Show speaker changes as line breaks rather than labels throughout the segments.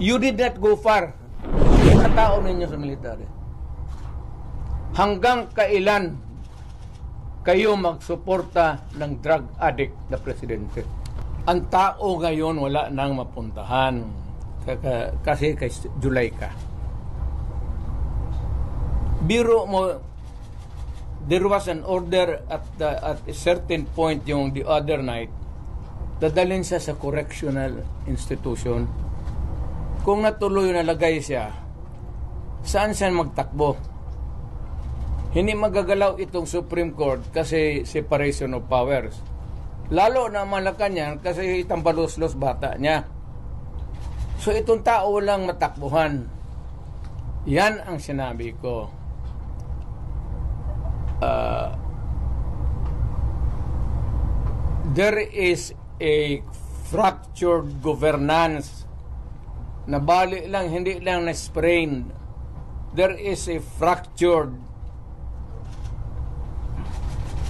You did not go far. Katao ninyo sa military. Hanggang kailan kayo magsuporta ng drug addict na presidente? Ang tao ngayon wala nang mapuntahan kasi kay July ka. Biro mo, there was an order at a certain point yung the other night, dadalhin siya sa correctional institution. Kung natuloy nalagay siya, saan siya magtakbo? Hindi magagalaw itong Supreme Court kasi separation of powers. Lalo na Malacanang kasi itambalos-los bata niya. So itong tao lang matakbuhan. Yan ang sinabi ko. There is a fractured governance. Nabali lang, hindi lang na-sprain. There is a fractured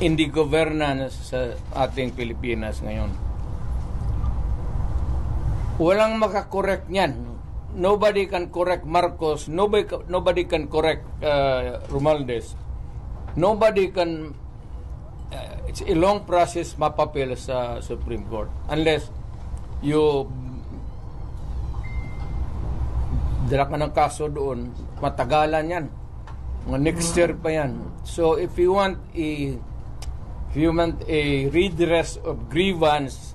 in the governance sa ating Pilipinas ngayon. Walang makakorek niyan. Nobody can correct Marcos. Nobody can correct Romualdez. Nobody can... it's a long process mapapil sa Supreme Court. Unless you dala ka ng kaso doon, matagalan yan. Mga next year pa yan. So if you want a redress of grievance,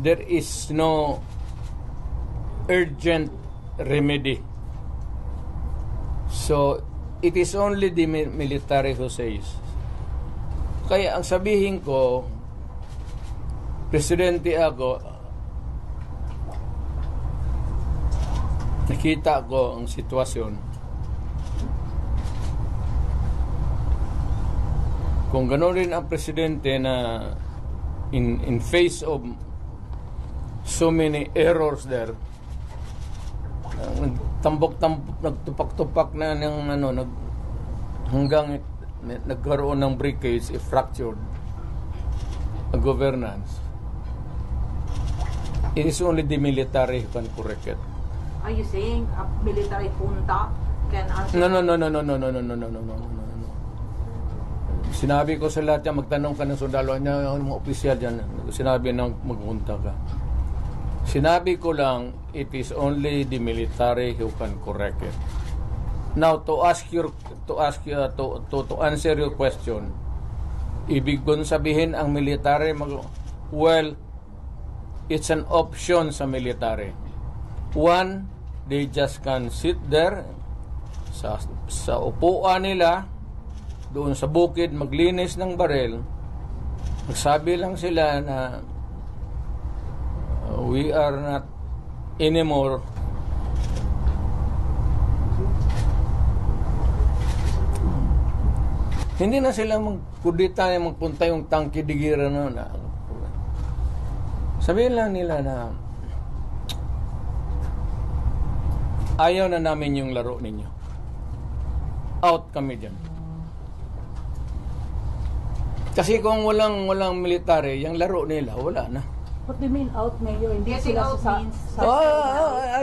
there is no urgent remedy. So it is only the military who says. Kaya ang sabihin ko, presidente ako, nakita ko ang sitwasyon. Kung gano'n rin ang presidente na in face of so many errors there, nagtupak-tupak na ng hanggang nagkaroon ng breakage, fractured governance. It is only the military who can correct it.
Are you saying a military junta can answer?
No. Sinabi ko sa lahat yan, magtanong ka ng sundalo niya, mga opisyal dyan, sinabi nang maghunta ka. Sinabi ko lang, it is only the military who can correct it. Now, to answer your question, ibig kong sabihin ang military, well, it's an option sa military. One, they just can sit there sa upuan nila, doon sa bukid, maglinis ng barel. Magsabi lang sila na we are not anymore hindi na sila magkudita na magpunta yung tangke digira na. Sabihin lang nila na ayaw na namin yung laro ninyo. Out kami dyan. Kasi kung walang military, yung laro nila, wala na.
What do you mean out, Mayor? Hindi sila sa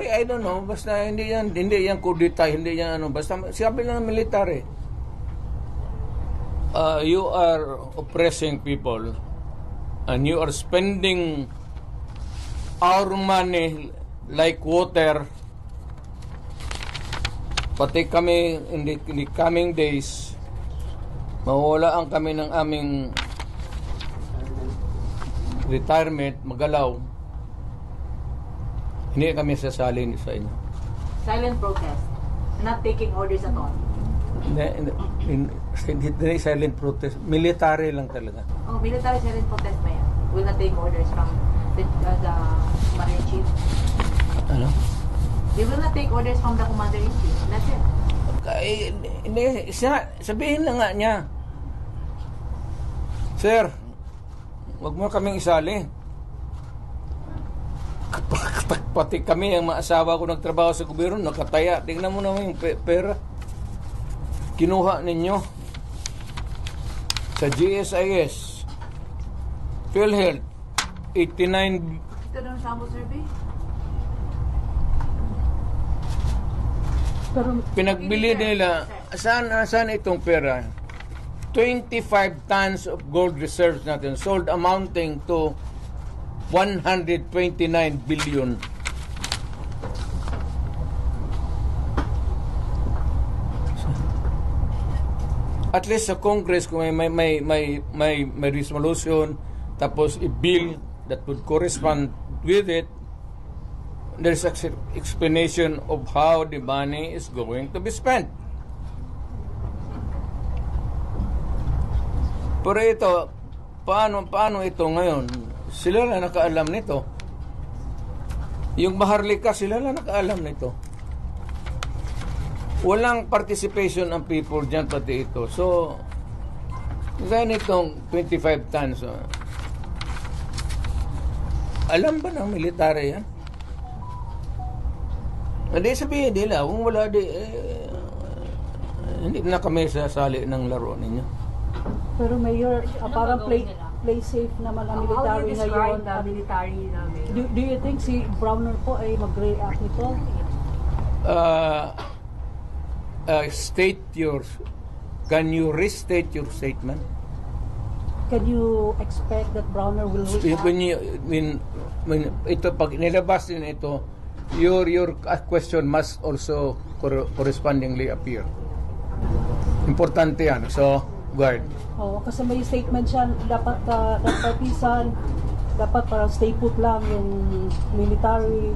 I don't know. Basta hindi yan kudita, hindi yan ano. Basta sabi lang ng military. You are oppressing people and you are spending our money like water. Pati kami in the coming days, mawawalaan kami ng aming retirement, magalaw. Hindi kami sasalin sa inyo.
Silent protest. Not taking orders at all.
Hindi silent protest. Military lang talaga.
Oh, military silent protest ba yan? Will not take orders from the Commander in Chief?
Ano?
They will not take orders from the Commander in Chief. That's it.
Hindi, sabihin na nga niya, Sir, wag mo kaming isali. Pati kami, ang mga asawa ko nagtrabaho sa gobyerno, nakataya. Tingnan mo naman yung pera. Kinuha ninyo sa GSIS, PhilHealth, 89.
Ito ng sample survey?
Pero
Pinagbili nila, saan itong pera? 25 tons of gold reserves natin sold amounting to 129 billion. At least sa Congress kung may resolution tapos i-bill that would correspond with it, there's explanation of how the money is going to be spent. Pero ito, paano ito ngayon? Sila na nakaalam nito. Yung Maharlika, sila na nakaalam nito. Walang participation ang people dyan pati ito. So, gaya nitong 25 tons. Alam ba ng military yan? Hindi sabihin nila, kung wala hindi na kami sasali ng laro ninyo.
Pero Mayor, parang play safe naman ang
How do
military
you describe
ngayon.
the military namin?
Do you think si Browner po ay mag-react nito?
Can you restate your statement?
Can you expect that Browner will react?
When ito, pag nilabas din ito, your question must also correspondingly appear. Importante yan. So, guard.
Oh, kasi may statement siya, dapat partisan, dapat parang stay put lang yung military.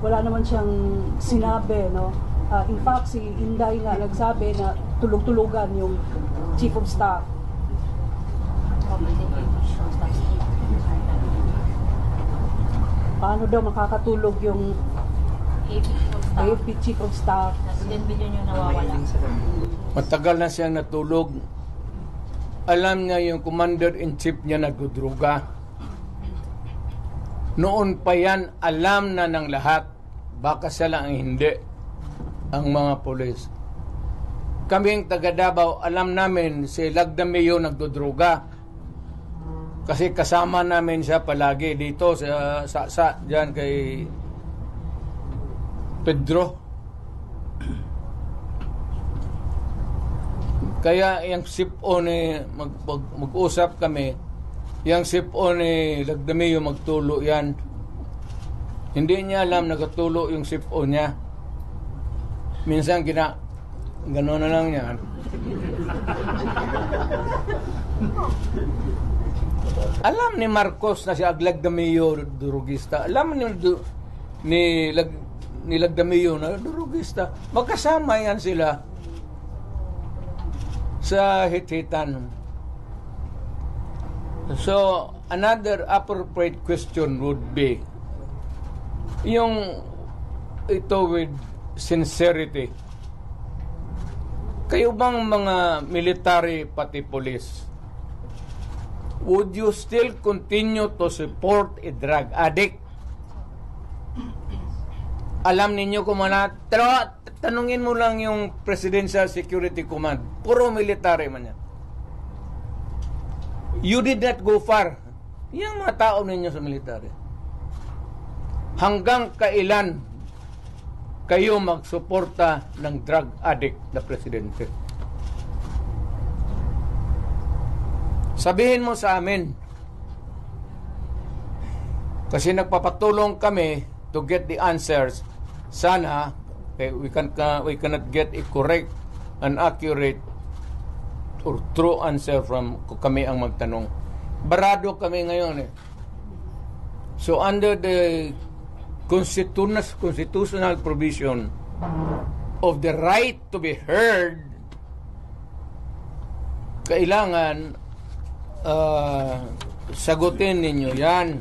Wala naman siyang sinabi, no? In fact, si Inday nga nagsabi na tulog-tulugan yung Chief of Staff. Paano daw makakatulog yung AFP Chief of Staff?
10 billion yung nawawala.
Matagal na siyang natulog. Alam niya yung commander-in-chief niya nagdudruga. Noon pa yan, alam na ng lahat. Baka siya lang ang hindi. Ang mga polis. Kaming taga Davao, alam namin si Lagdameo nagdudruga. Kasi kasama namin siya palagi dito sa dyan kay Pedro. Kaya yung SIPO ni mag-usap kami, yung SIPO ni Lagdameo magtulo yan. Hindi niya alam nagatulo yung SIPO niya. Minsan gano'n na lang yan. Alam ni Marcos na si Lagdameo durugista. Alam ni Lagdameo na durugista. Magkasama yan sila sa hit-hitan. So, another appropriate question would be yung ito with sincerity. Kayo bang mga military pati police, would you still continue to support a drug addict? Alam ninyo kung tanungin mo lang yung Presidential Security Command. Puro military man yan. You did not go far. Yung mga tao ninyo sa military. Hanggang kailan kayo magsuporta ng drug addict na presidente? Sabihin mo sa amin. Kasi nagpapatulong kami to get the answers. Sana we cannot get a correct and accurate or true answer from kami ang magtanong. Barado kami ngayon eh. So under the constitutional provision of the right to be heard, kailangan sagutin ninyo yan.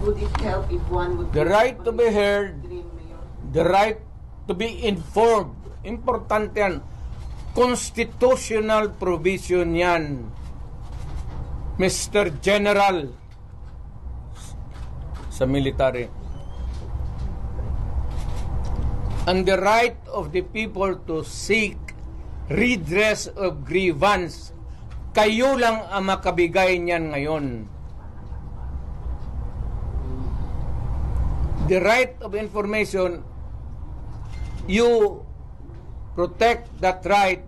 Would it help if one would...
The right to be heard, the right to be informed. Importante yan. Constitutional provision yan. Mr. General sa military. And the right of the people to seek redress of grievance. Kayo lang ang makabigay niyan ngayon. the right of information, you protect that right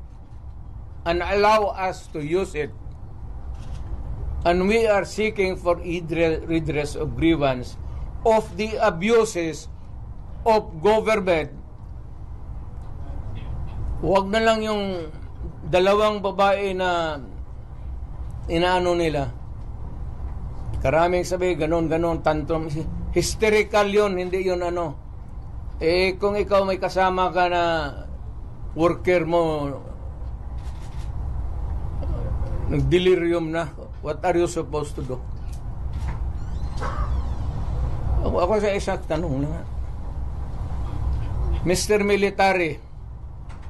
and allow us to use it. And we are seeking for redress of grievance of the abuses of government. Huwag na lang yung dalawang babae na inaano nila. Karaming sabi, ganon, tantrum. Hysterical yun, hindi yun ano. Eh, kung ikaw may kasama ka na worker mo, nag-delirium na, what are you supposed to do? Ako sa isang tanong lang. Mr. Military,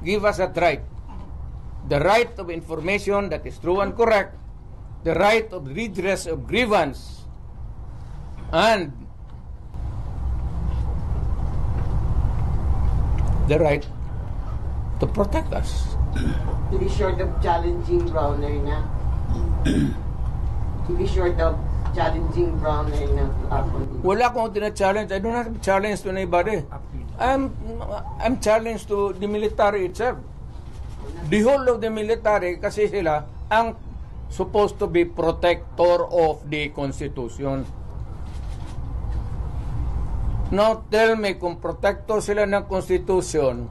give us a right. The right of information that is true and correct, the right of redress of grievance, and the right to protect us.
To be short of challenging Browner na. To be short of challenging Browner na.
Wala akong tina-challenge. I don't have to challenge to anybody. I'm challenged to the military itself. The whole of the military, kasi sila ang supposed to be protector of the Constitution. Now tell me, kung protector sila ng Constitution,